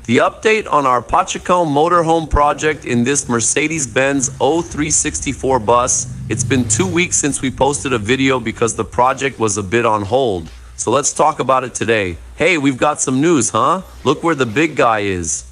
The update on our Motorhome motorhome project in this Mercedes-Benz 0364 bus. It's been 2 weeks since we posted a video because the project was a bit on hold. So let's talk about it today. Hey, we've got some news, huh? Look where the big guy is.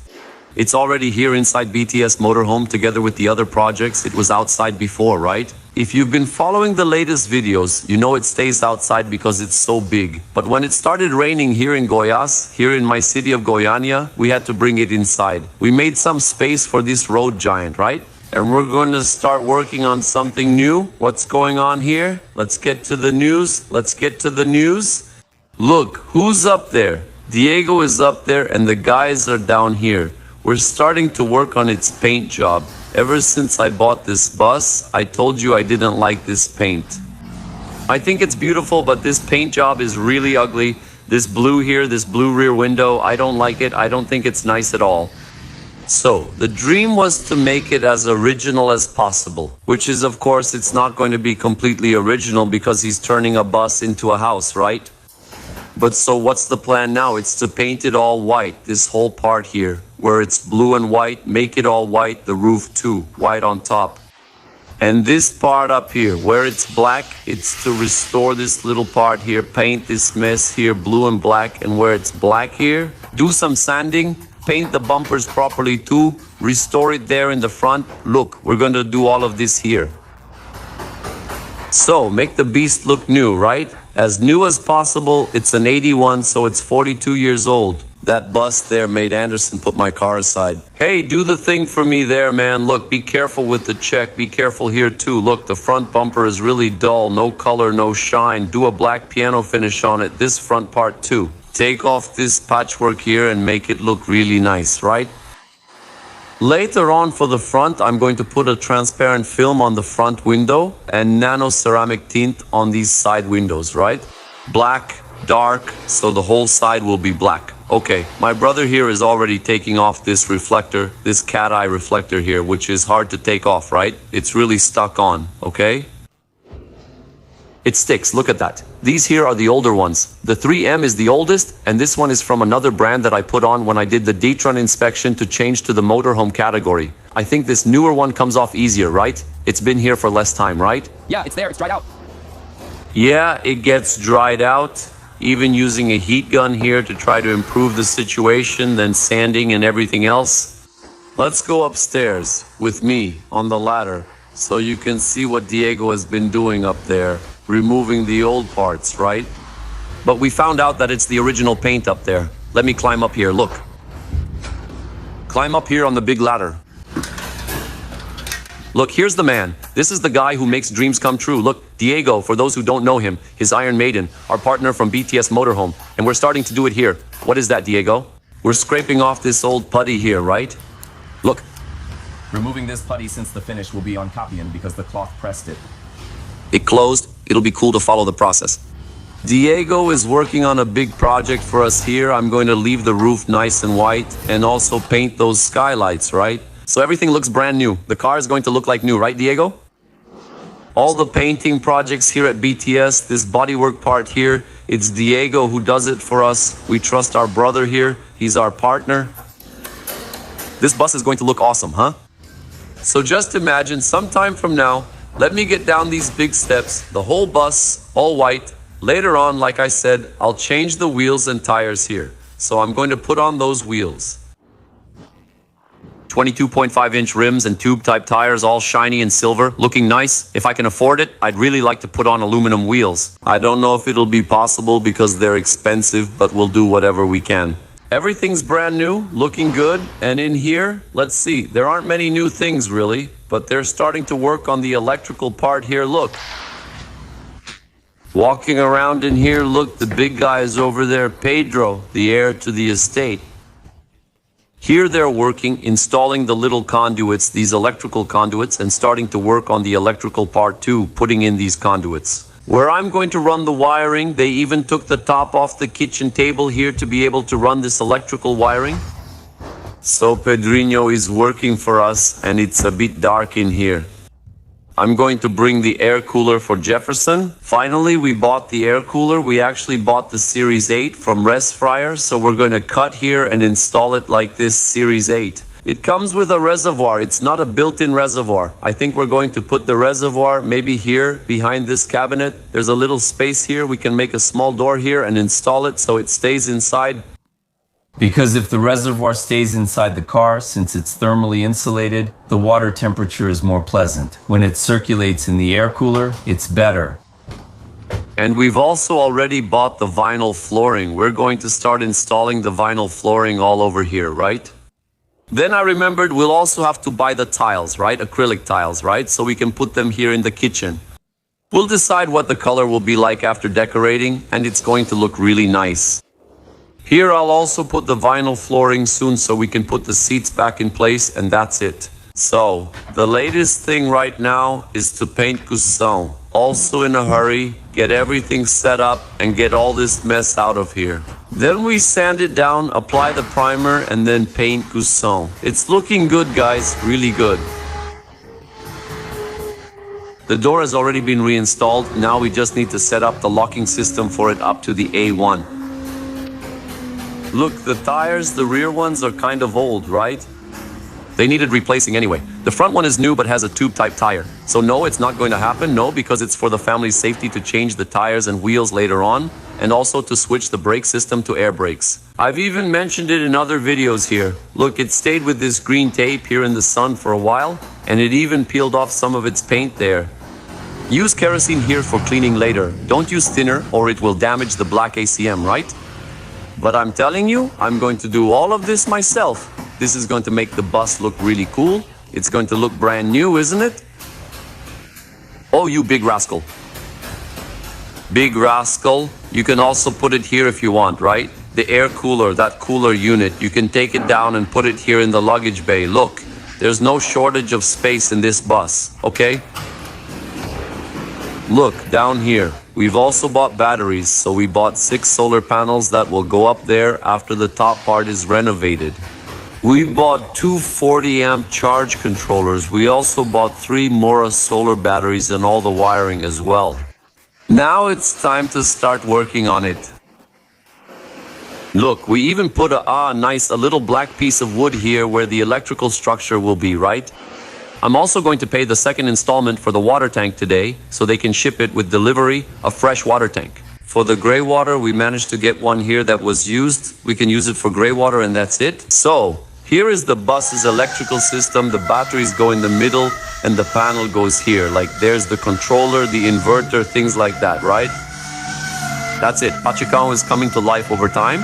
It's already here inside BTS Motorhome together with the other projects. It was outside before, right? If you've been following the latest videos, you know it stays outside because it's so big. But when it started raining here in Goiás, here in my city of Goiânia, we had to bring it inside. We made some space for this road giant, right? And we're going to start working on something new. What's going on here? Let's get to the news. Look, who's up there? Diego is up there and the guys are down here. We're starting to work on its paint job. Ever since I bought this bus, I told you I didn't like this paint. I think it's beautiful, but this paint job is really ugly. This blue here, this blue rear window, I don't like it. I don't think it's nice at all. So, the dream was to make it as original as possible, which is, of course, it's not going to be completely original because he's turning a bus into a house, right? But so what's the plan now? It's to paint it all white, this whole part here, where it's blue and white, make it all white, the roof too, white on top. And this part up here, where it's black, it's to restore this little part here, paint this mess here, blue and black, and where it's black here, do some sanding, paint the bumpers properly too, restore it there in the front. Look, we're gonna do all of this here. So, make the beast look new, right? As new as possible. It's an 81, so it's 42 years old. That bus there made Anderson put my car aside. Hey, do the thing for me there, man. Look, be careful with the check. Be careful here too. Look, the front bumper is really dull. No color, no shine. Do a black piano finish on it. This front part too. Take off this patchwork here and make it look really nice, right? Later on for the front, I'm going to put a transparent film on the front window and nano ceramic tint on these side windows, right? Black, dark, so the whole side will be black. Okay, my brother here is already taking off this reflector, this cat eye reflector here, which is hard to take off, right? It's really stuck on, okay? It sticks, look at that. These here are the older ones. The 3M is the oldest, and this one is from another brand that I put on when I did the D-Tron inspection to change to the motorhome category. I think this newer one comes off easier, right? It's been here for less time, right? Yeah, it's there, it's dried out. Yeah, it gets dried out. Even using a heat gun here to try to improve the situation, then sanding and everything else. Let's go upstairs with me on the ladder so you can see what Diego has been doing up there. Removing the old parts, right? But we found out that it's the original paint up there. Let me climb up here, look. Climb up here on the big ladder. Look, here's the man. This is the guy who makes dreams come true. Look, Diego, for those who don't know him, his Iron Maiden, our partner from BTS Motorhome. And we're starting to do it here. What is that, Diego? We're scraping off this old putty here, right? Look. Removing this putty since the finish will be on copying because the cloth pressed it. It closed. It'll be cool to follow the process. Diego is working on a big project for us here. I'm going to leave the roof nice and white and also paint those skylights, right? So everything looks brand new. The car is going to look like new, right, Diego? All the painting projects here at BTS, this bodywork part here, it's Diego who does it for us. We trust our brother here. He's our partner. This bus is going to look awesome, huh? So just imagine sometime from now, let me get down these big steps, the whole bus, all white. Later on, like I said, I'll change the wheels and tires here. So I'm going to put on those wheels. 22.5-inch rims and tube-type tires, all shiny and silver, looking nice. If I can afford it, I'd really like to put on aluminum wheels. I don't know if it'll be possible because they're expensive, but we'll do whatever we can. Everything's brand new, looking good. And in here, let's see, there aren't many new things really, but they're starting to work on the electrical part here. Look. Walking around in here, look, the big guy is over there, Pedro, the heir to the estate. Here they're working, installing the little conduits, these electrical conduits, and starting to work on the electrical part too, putting in these conduits. Where I'm going to run the wiring, they even took the top off the kitchen table here to be able to run this electrical wiring. So Pedrinho is working for us, and it's a bit dark in here. I'm going to bring the air cooler for Jefferson. Finally, we bought the air cooler. We actually bought the Series 8 from Res Fryer, so we're going to cut here and install it like this Series 8. It comes with a reservoir. It's not a built-in reservoir. I think we're going to put the reservoir maybe here behind this cabinet. There's a little space here. We can make a small door here and install it so it stays inside. Because if the reservoir stays inside the car, since it's thermally insulated, the water temperature is more pleasant. When it circulates in the air cooler, it's better. And we've also already bought the vinyl flooring. We're going to start installing the vinyl flooring all over here, right? Then I remembered we'll also have to buy the tiles, right? Acrylic tiles, right? So we can put them here in the kitchen. We'll decide what the color will be like after decorating, and it's going to look really nice. Here I'll also put the vinyl flooring soon so we can put the seats back in place, and that's it. So, the latest thing right now is to paint Coussin. Also in a hurry, get everything set up and get all this mess out of here. Then we sand it down, apply the primer, and then paint Coussin. It's looking good, guys, really good. The door has already been reinstalled. Now we just need to set up the locking system for it up to the A1. Look, the tires, the rear ones are kind of old, right? They needed replacing anyway. The front one is new but has a tube-type tire. So no, it's not going to happen. No, because it's for the family's safety to change the tires and wheels later on, and also to switch the brake system to air brakes. I've even mentioned it in other videos here. Look, it stayed with this green tape here in the sun for a while, and it even peeled off some of its paint there. Use kerosene here for cleaning later. Don't use thinner or it will damage the black ACM, right? But I'm telling you, I'm going to do all of this myself. This is going to make the bus look really cool. It's going to look brand new, isn't it? Oh, you big rascal. Big rascal. You can also put it here if you want, right? The air cooler, that cooler unit. You can take it down and put it here in the luggage bay. Look, there's no shortage of space in this bus, okay? Look, down here. We've also bought batteries, so we bought 6 solar panels that will go up there after the top part is renovated. We bought 2 40-amp charge controllers. We also bought 3 Mora solar batteries and all the wiring as well. Now it's time to start working on it. Look, we even put a little black piece of wood here where the electrical structure will be, right? I'm also going to pay the second installment for the water tank today, so they can ship it with delivery, a fresh water tank. For the gray water, we managed to get one here that was used. We can use it for gray water and that's it. So, here is the bus's electrical system. The batteries go in the middle and the panel goes here. Like there's the controller, the inverter, things like that, right? That's it. Pachacão is coming to life over time.